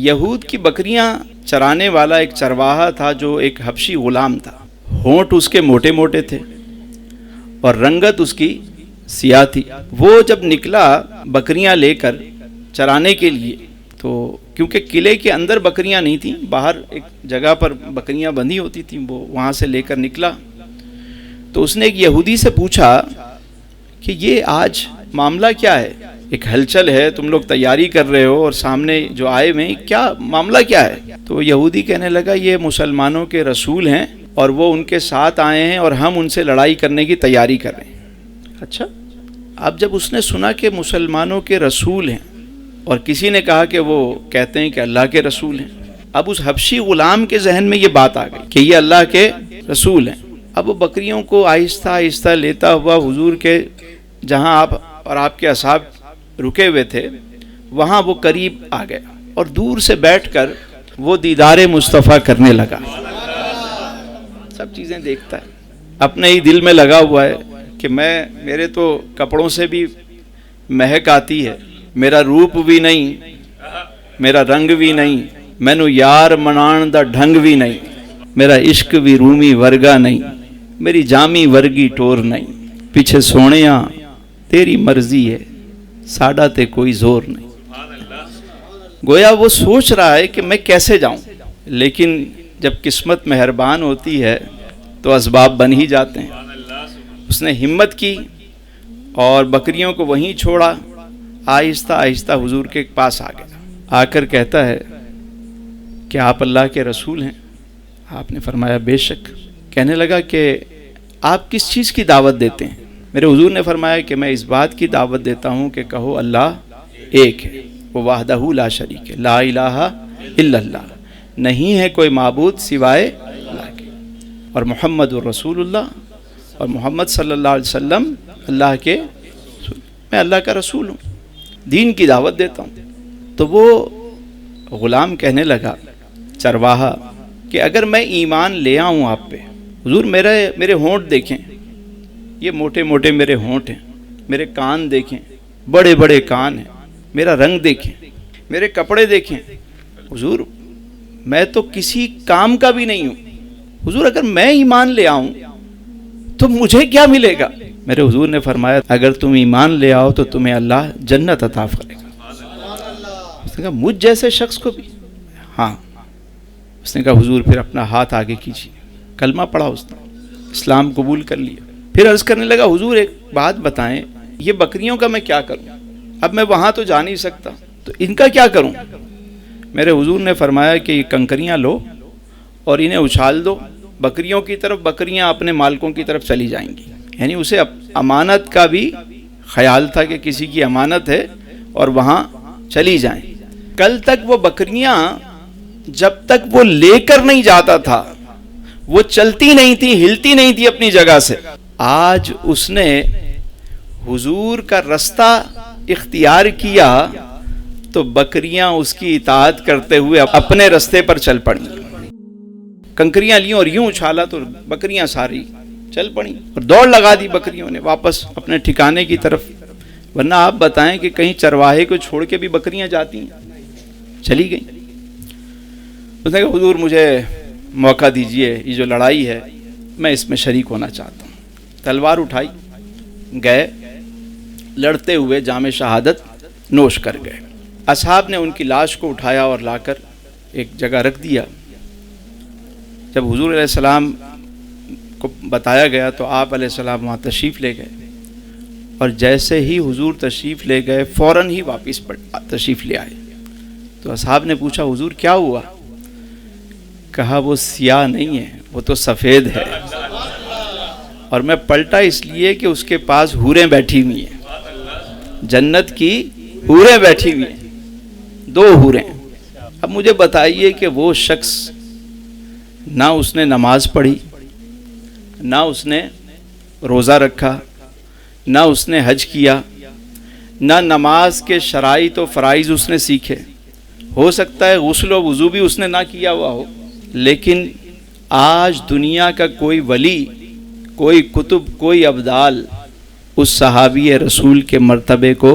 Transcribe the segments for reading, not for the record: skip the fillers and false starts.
یہود کی بکریاں چرانے والا ایک چرواہا تھا جو ایک حبشی غلام تھا. ہونٹ اس کے موٹے موٹے تھے اور رنگت اس کی سیاہ تھی. وہ جب نکلا بکریاں لے کر چرانے کے لیے، تو کیونکہ قلعے کے اندر بکریاں نہیں تھیں، باہر ایک جگہ پر بکریاں بندھی ہوتی تھیں، وہ وہاں سے لے کر نکلا. تو اس نے ایک یہودی سے پوچھا کہ یہ آج معاملہ کیا ہے؟ ایک ہلچل ہے، تم لوگ تیاری کر رہے ہو اور سامنے جو آئے ہوئے کیا معاملہ کیا ہے؟ تو یہودی کہنے لگا یہ مسلمانوں کے رسول ہیں اور وہ ان کے ساتھ آئے ہیں اور ہم ان سے لڑائی کرنے کی تیاری کر رہے ہیں. اچھا. اب جب اس نے سنا کہ مسلمانوں کے رسول ہیں اور کسی نے کہا کہ وہ کہتے ہیں کہ اللہ کے رسول ہیں، اب اس حبشی غلام کے ذہن میں یہ بات آ گئی کہ یہ اللہ کے رسول ہیں. اب وہ بکریوں کو آہستہ آہستہ لیتا ہوا حضور کے جہاں آپ اور آپ کے اصحاب رکے ہوئے تھے وہاں وہ قریب آ گیا اور دور سے بیٹھ کر وہ دیدار مصطفیٰ کرنے لگا. سب چیزیں دیکھتا ہے، اپنے ہی دل میں لگا ہوا ہے کہ میرے تو کپڑوں سے بھی مہک آتی ہے، میرا روپ بھی نہیں، میرا رنگ بھی نہیں، مینو یار منان دا ڈھنگ بھی نہیں، میرا عشق بھی رومی ورگا نہیں، میری جامی ورگی ٹور نہیں، پیچھے سونیاں تیری مرضی ہے، ساڈا تے کوئی زور نہیں. گویا وہ سوچ رہا ہے کہ میں کیسے جاؤں، لیکن جب قسمت مہربان ہوتی ہے تو اسباب بن ہی جاتے ہیں. اس نے ہمت کی اور بکریوں کو وہیں چھوڑا، آہستہ آہستہ حضور کے پاس آ گیا. آ کر کہتا ہے کہ آپ اللہ کے رسول ہیں؟ آپ نے فرمایا بے شک. کہنے لگا کہ آپ کس چیز کی دعوت دیتے ہیں؟ میرے حضور نے فرمایا کہ میں اس بات کی دعوت دیتا ہوں کہ کہو اللہ ایک ہے، وہ وحدہ لا شریک ہے، لا الہ الا اللہ، نہیں ہے کوئی معبود سوائے اللہ کے، اور محمد الرسول اللہ، اور محمد صلی اللہ علیہ وسلم اللہ کے رسول. میں اللہ کا رسول ہوں، دین کی دعوت دیتا ہوں. تو وہ غلام کہنے لگا چرواہا کہ اگر میں ایمان لے آؤں آپ پہ، حضور میرے ہونٹ دیکھیں، یہ موٹے موٹے میرے ہونٹ ہیں، میرے کان دیکھیں، بڑے بڑے کان ہیں، میرا رنگ دیکھیں، میرے کپڑے دیکھیں. حضور میں تو کسی کام کا بھی نہیں ہوں، حضور اگر میں ایمان لے آؤں تو مجھے کیا ملے گا؟ میرے حضور نے فرمایا اگر تم ایمان لے آؤ تو تمہیں اللہ جنت عطا کرے گا. اس نے کہا مجھ جیسے شخص کو بھی؟ ہاں. اس نے کہا حضور پھر اپنا ہاتھ آگے کیجیے. کلمہ پڑھا اس نے، اسلام قبول کر لیا. پھر عرض کرنے لگا حضور ایک بات بتائیں، یہ بکریوں کا میں کیا کروں؟ اب میں وہاں تو جا نہیں سکتا، تو ان کا کیا کروں؟ میرے حضور نے فرمایا کہ یہ کنکریاں لو اور انہیں اچھال دو بکریوں کی طرف، بکریاں اپنے مالکوں کی طرف چلی جائیں گی. یعنی اسے امانت کا بھی خیال تھا کہ کسی کی امانت ہے اور وہاں چلی جائیں. کل تک وہ بکریاں جب تک وہ لے کر نہیں جاتا تھا وہ چلتی نہیں تھی، ہلتی نہیں تھی اپنی جگہ سے. آج اس نے حضور کا رستہ اختیار کیا تو بکریاں اس کی اطاعت کرتے ہوئے اپنے رستے پر چل پڑیں. کنکریاں لیں اور یوں اچھالا تو بکریاں ساری چل پڑیں اور دوڑ لگا دی بکریوں نے واپس اپنے ٹھکانے کی طرف. ورنہ آپ بتائیں کہ کہیں چرواہے کو چھوڑ کے بھی بکریاں جاتی ہیں؟ چلی گئیں. اس نے کہا حضور مجھے موقع دیجئے، یہ جو لڑائی ہے میں اس میں شریک ہونا چاہتا ہوں. تلوار اٹھائی، گئے، لڑتے ہوئے جام شہادت نوش کر گئے. اصحاب نے ان کی لاش کو اٹھایا اور لا کر ایک جگہ رکھ دیا. جب حضور علیہ السلام کو بتایا گیا تو آپ علیہ السلام وہاں تشریف لے گئے، اور جیسے ہی حضور تشریف لے گئے فوراً ہی واپس تشریف لے آئے. تو اصحاب نے پوچھا حضور کیا ہوا؟ کہا وہ سیاہ نہیں ہے، وہ تو سفید ہے، اور میں پلٹا اس لیے کہ اس کے پاس حوریں بیٹھی ہوئی ہیں، جنت کی حوریں بیٹھی ہوئی ہیں، 2 حوریں. اب مجھے بتائیے کہ وہ شخص نہ اس نے نماز پڑھی، نہ اس نے روزہ رکھا، نہ اس نے حج کیا، نہ نماز کے شرائط و فرائض اس نے سیکھے، ہو سکتا ہے غسل و وضو بھی اس نے نہ کیا ہوا ہو، لیکن آج دنیا کا کوئی ولی، کوئی کتب، کوئی ابدال اس صحابی رسول کے مرتبے کو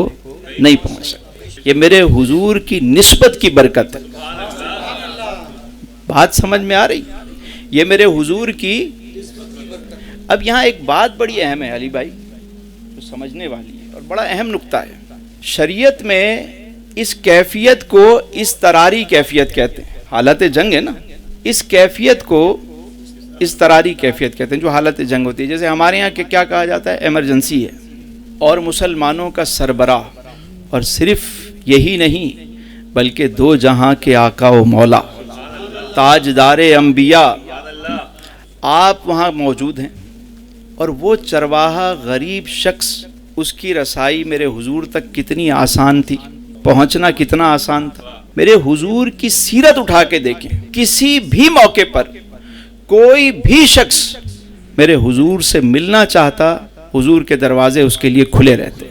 نہیں پہنچ سکتے. یہ میرے حضور کی نسبت کی برکت ہے. بات سمجھ میں آ رہی؟ یہ میرے حضور کی. اب یہاں ایک بات بڑی اہم ہے علی بھائی، جو سمجھنے والی ہے اور بڑا اہم نقطہ ہے. شریعت میں اس کیفیت کو اضطراری کیفیت کہتے ہیں. حالت جنگ ہے نا، اس کیفیت کو اضطراری کیفیت کہتے ہیں، جو حالت جنگ ہوتی ہے. جیسے ہمارے یہاں کیا کہا جاتا ہے؟ ایمرجنسی ہے. اور مسلمانوں کا سربراہ، اور صرف یہی نہیں بلکہ دو جہاں کے آقا و مولا، تاجدار انبیاء، آپ وہاں موجود ہیں. اور وہ چرواہا غریب شخص، اس کی رسائی میرے حضور تک کتنی آسان تھی، پہنچنا کتنا آسان تھا. میرے حضور کی سیرت اٹھا کے دیکھیں، کسی بھی موقع پر کوئی بھی شخص میرے حضور سے ملنا چاہتا، حضور کے دروازے اس کے لیے کھلے رہتے.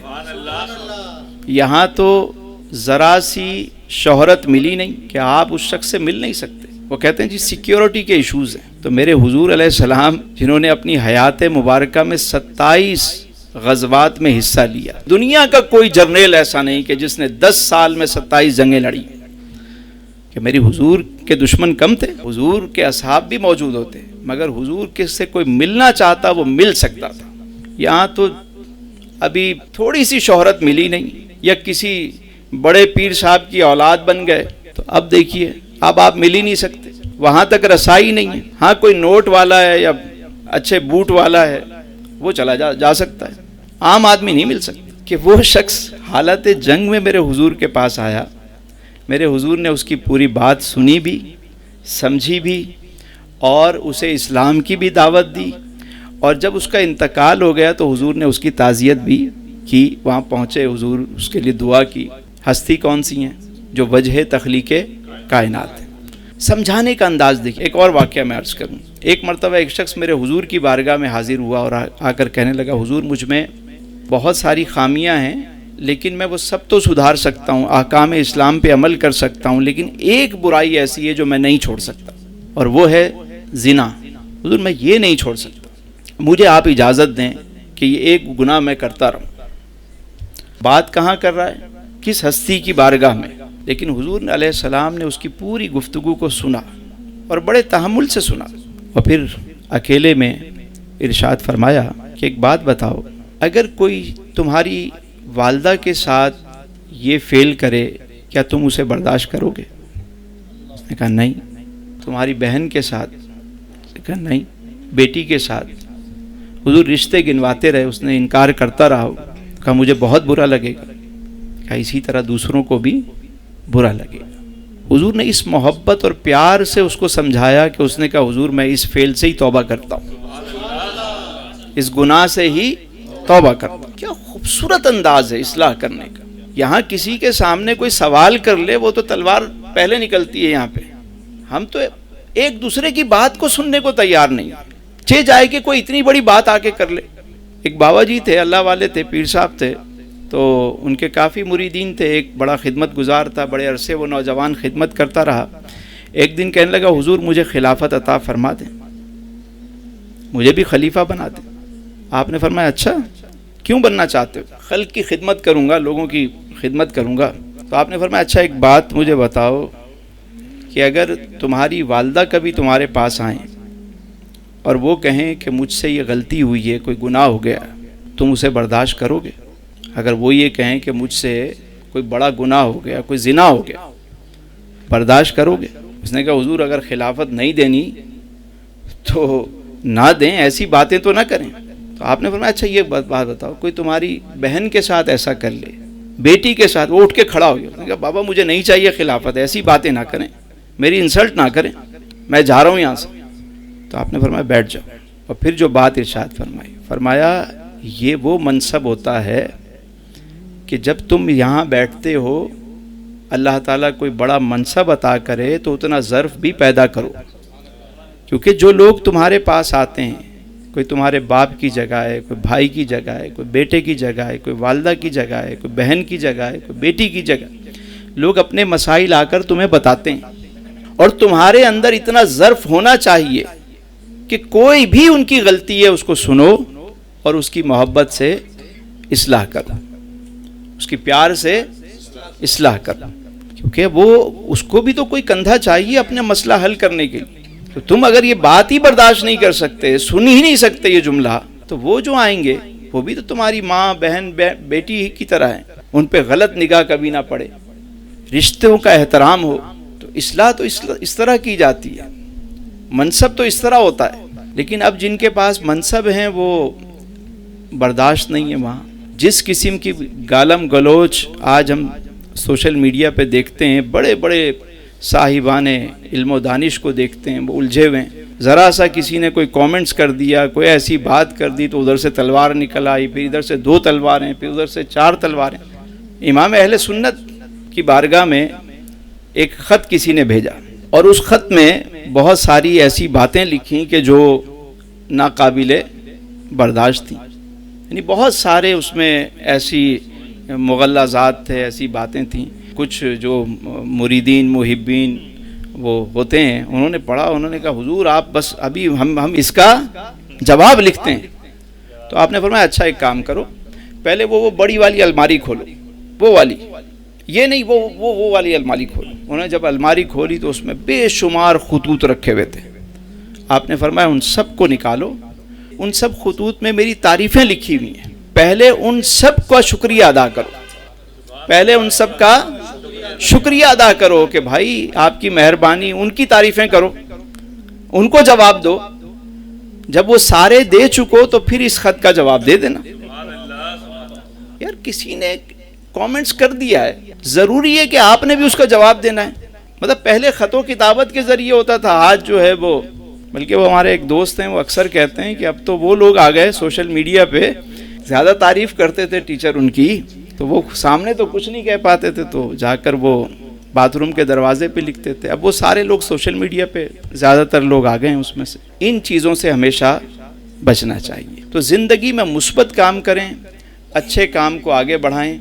یہاں تو ذرا سی شہرت ملی نہیں کہ آپ اس شخص سے مل نہیں سکتے. وہ کہتے ہیں جی سیکیورٹی کے ایشوز ہیں. تو میرے حضور علیہ السلام جنہوں نے اپنی حیات مبارکہ میں 27 غزوات میں حصہ لیا، دنیا کا کوئی جرنیل ایسا نہیں کہ جس نے 10 سال میں 27 جنگیں لڑی. کہ میری حضور کے دشمن کم تھے، حضور کے اصحاب بھی موجود ہوتے، مگر حضور کے سے کوئی ملنا چاہتا وہ مل سکتا تھا. یہاں تو ابھی تھوڑی سی شہرت ملی نہیں، یا کسی بڑے پیر صاحب کی اولاد بن گئے، تو اب دیکھیے اب آپ مل ہی نہیں سکتے، وہاں تک رسائی نہیں ہے. ہاں کوئی نوٹ والا ہے یا اچھے بوٹ والا ہے وہ چلا جا سکتا ہے، عام آدمی نہیں مل سکتا. کہ وہ شخص حالت جنگ میں میرے حضور کے پاس آیا، میرے حضور نے اس کی پوری بات سنی بھی، سمجھی بھی، اور اسے اسلام کی بھی دعوت دی. اور جب اس کا انتقال ہو گیا تو حضور نے اس کی تعزیت بھی کی. وہاں پہنچے حضور، اس کے لیے دعا کی. ہستی کون سی ہیں؟ جو وجہ تخلیق کائنات ہے. سمجھانے کا انداز دیکھیں. ایک اور واقعہ میں عرض کروں. ایک مرتبہ ایک شخص میرے حضور کی بارگاہ میں حاضر ہوا اور آ کر کہنے لگا، حضور مجھ میں بہت ساری خامیاں ہیں، لیکن میں وہ سب تو سدھار سکتا ہوں، احکام اسلام پہ عمل کر سکتا ہوں، لیکن ایک برائی ایسی ہے جو میں نہیں چھوڑ سکتا، اور وہ ہے زنا. حضور میں یہ نہیں چھوڑ سکتا، مجھے آپ اجازت دیں کہ یہ ایک گناہ میں کرتا رہوں. بات کہاں کر رہا ہے؟ کس ہستی کی بارگاہ میں. لیکن حضور علیہ السلام نے اس کی پوری گفتگو کو سنا اور بڑے تحمل سے سنا. اور پھر اکیلے میں ارشاد فرمایا کہ ایک بات بتاؤ، اگر کوئی تمہاری والدہ کے ساتھ یہ فیل کرے کیا تم اسے برداشت کرو گے؟ اس نے کہا نہیں. تمہاری بہن کے ساتھ؟ اس نے کہا نہیں. بیٹی کے ساتھ؟ حضور رشتے گنواتے رہے، اس نے انکار کرتا رہا. کہا مجھے بہت برا لگے گا. کہا اسی طرح دوسروں کو بھی برا لگے گا. حضور نے اس محبت اور پیار سے اس کو سمجھایا کہ اس نے کہا حضور میں اس فعل سے ہی توبہ کرتا ہوں، اس گناہ سے ہی توبہ کرتا ہوں. کیا خوبصورت انداز ہے اصلاح کرنے کا. یہاں کسی کے سامنے کوئی سوال کر لے وہ تو تلوار پہلے نکلتی ہے. یہاں پہ ہم تو ایک دوسرے کی بات کو سننے کو تیار نہیں، چہ جائے کہ کوئی اتنی بڑی بات آ کے کر لے. ایک بابا جی تھے، اللہ والے تھے، پیر صاحب تھے، تو ان کے کافی مریدین تھے. ایک بڑا خدمت گزار تھا، بڑے عرصے وہ نوجوان خدمت کرتا رہا. ایک دن کہنے لگا حضور مجھے خلافت عطا فرما دیں، مجھے بھی خلیفہ بنا دیں. آپ نے فرمایا اچھا کیوں بننا چاہتے ہو؟ خلق کی خدمت کروں گا، لوگوں کی خدمت کروں گا. تو آپ نے فرمایا اچھا ایک بات مجھے بتاؤ کہ اگر تمہاری والدہ کبھی تمہارے پاس آئیں اور وہ کہیں کہ مجھ سے یہ غلطی ہوئی ہے، کوئی گناہ ہو گیا، تم اسے برداشت کرو گے؟ اگر وہ یہ کہیں کہ مجھ سے کوئی بڑا گناہ ہو گیا، کوئی زنا ہو گیا، برداشت کرو گے؟ اس نے کہا حضور اگر خلافت نہیں دینی تو نہ دیں، ایسی باتیں تو نہ کریں. تو آپ نے فرمایا اچھا یہ بات بتاؤ، کوئی تمہاری بہن کے ساتھ ایسا کر لے، بیٹی کے ساتھ. وہ اٹھ کے کھڑا ہو گیا. اس نے کہا بابا مجھے نہیں چاہیے خلافت، ایسی باتیں نہ کریں، میری انسلٹ نہ کریں، میں جا رہا ہوں یہاں سے. تو آپ نے فرمایا بیٹھ جاؤ. اور پھر جو بات ارشاد فرمایا یہ وہ منصب ہوتا ہے کہ جب تم یہاں بیٹھتے ہو اللہ تعالیٰ کوئی بڑا منصب عطا کرے تو اتنا ظرف بھی پیدا کرو. کیونکہ جو لوگ تمہارے پاس آتے ہیں، کوئی تمہارے باپ کی جگہ ہے، کوئی بھائی کی جگہ ہے، کوئی بیٹے کی جگہ ہے، کوئی والدہ کی جگہ ہے، کوئی بہن کی جگہ ہے، کوئی بیٹی کی جگہ. لوگ اپنے مسائل آ کر تمہیں بتاتے ہیں، اور تمہارے اندر اتنا ظرف ہونا چاہیے کہ کوئی بھی ان کی غلطی ہے اس کو سنو اور اس کی محبت سے اصلاح کرو، اس کی پیار سے اصلاح کرنا، کیونکہ وہ اس کو بھی تو کوئی کندھا چاہیے اپنا مسئلہ حل کرنے کے لیے. تو تم اگر یہ بات ہی برداشت نہیں کر سکتے، سن ہی نہیں سکتے یہ جملہ، تو وہ جو آئیں گے وہ بھی تو تمہاری ماں، بہن، بیٹی ہی کی طرح ہیں. ان پہ غلط نگاہ کبھی نہ پڑے، رشتوں کا احترام ہو. تو اصلاح تو اس طرح کی جاتی ہے، منصب تو اس طرح ہوتا ہے. لیکن اب جن کے پاس منصب ہیں وہ برداشت نہیں ہے. وہاں جس قسم کی گالم گلوچ آج ہم سوشل میڈیا پہ دیکھتے ہیں، بڑے بڑے صاحبان علم و دانش کو دیکھتے ہیں وہ الجھے ہوئے ہیں. ذرا سا کسی نے کوئی کامنٹس کر دیا، کوئی ایسی بات کر دی تو ادھر سے تلوار نکل آئی، پھر ادھر سے 2 تلواریں، پھر ادھر سے 4 تلواریں. امام اہل سنت کی بارگاہ میں ایک خط کسی نے بھیجا، اور اس خط میں بہت ساری ایسی باتیں لکھیں کہ جو ناقابل برداشت تھیں. یعنی بہت سارے اس میں ایسی مغلظات تھے، ایسی باتیں تھیں. کچھ جو مریدین محبین وہ ہوتے ہیں، انہوں نے پڑھا، انہوں نے کہا حضور آپ بس ابھی ہم اس کا جواب لکھتے ہیں. تو آپ نے فرمایا اچھا ایک کام کرو، پہلے وہ بڑی والی الماری کھولو، وہ والی، یہ نہیں وہ والی الماری کھولو. انہوں نے جب الماری کھولی تو اس میں بے شمار خطوط رکھے ہوئے تھے. آپ نے فرمایا ان سب کو نکالو، ان سب خطوط میں میری تعریفیں لکھی ہوئی ہیں، پہلے ان سب کا شکریہ ادا کرو، پہلے ان سب کا شکریہ ادا کرو کہ بھائی آپ کی مہربانی، ان کی تعریفیں کرو، ان کو جواب دو. جب وہ سارے دے چکو تو پھر اس خط کا جواب دے دینا. یار کسی نے کامنٹس کر دیا ہے، ضروری ہے کہ آپ نے بھی اس کا جواب دینا ہے. مطلب پہلے خط و کتابت کے ذریعے ہوتا تھا، آج جو ہے وہ، بلکہ وہ ہمارے ایک دوست ہیں وہ اکثر کہتے ہیں کہ اب تو وہ لوگ آ گئے سوشل میڈیا پہ، زیادہ تعریف کرتے تھے ٹیچر ان کی تو وہ سامنے تو کچھ نہیں کہہ پاتے تھے، تو جا کر وہ باتھ روم کے دروازے پہ لکھتے تھے. اب وہ سارے لوگ سوشل میڈیا پہ زیادہ تر لوگ آ گئے ہیں اس میں سے. ان چیزوں سے ہمیشہ بچنا چاہیے. تو زندگی میں مثبت کام کریں، اچھے کام کو آگے بڑھائیں،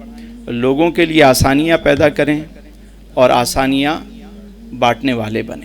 لوگوں کے لیے آسانیاں پیدا کریں اور آسانیاں بانٹنے والے بنیں.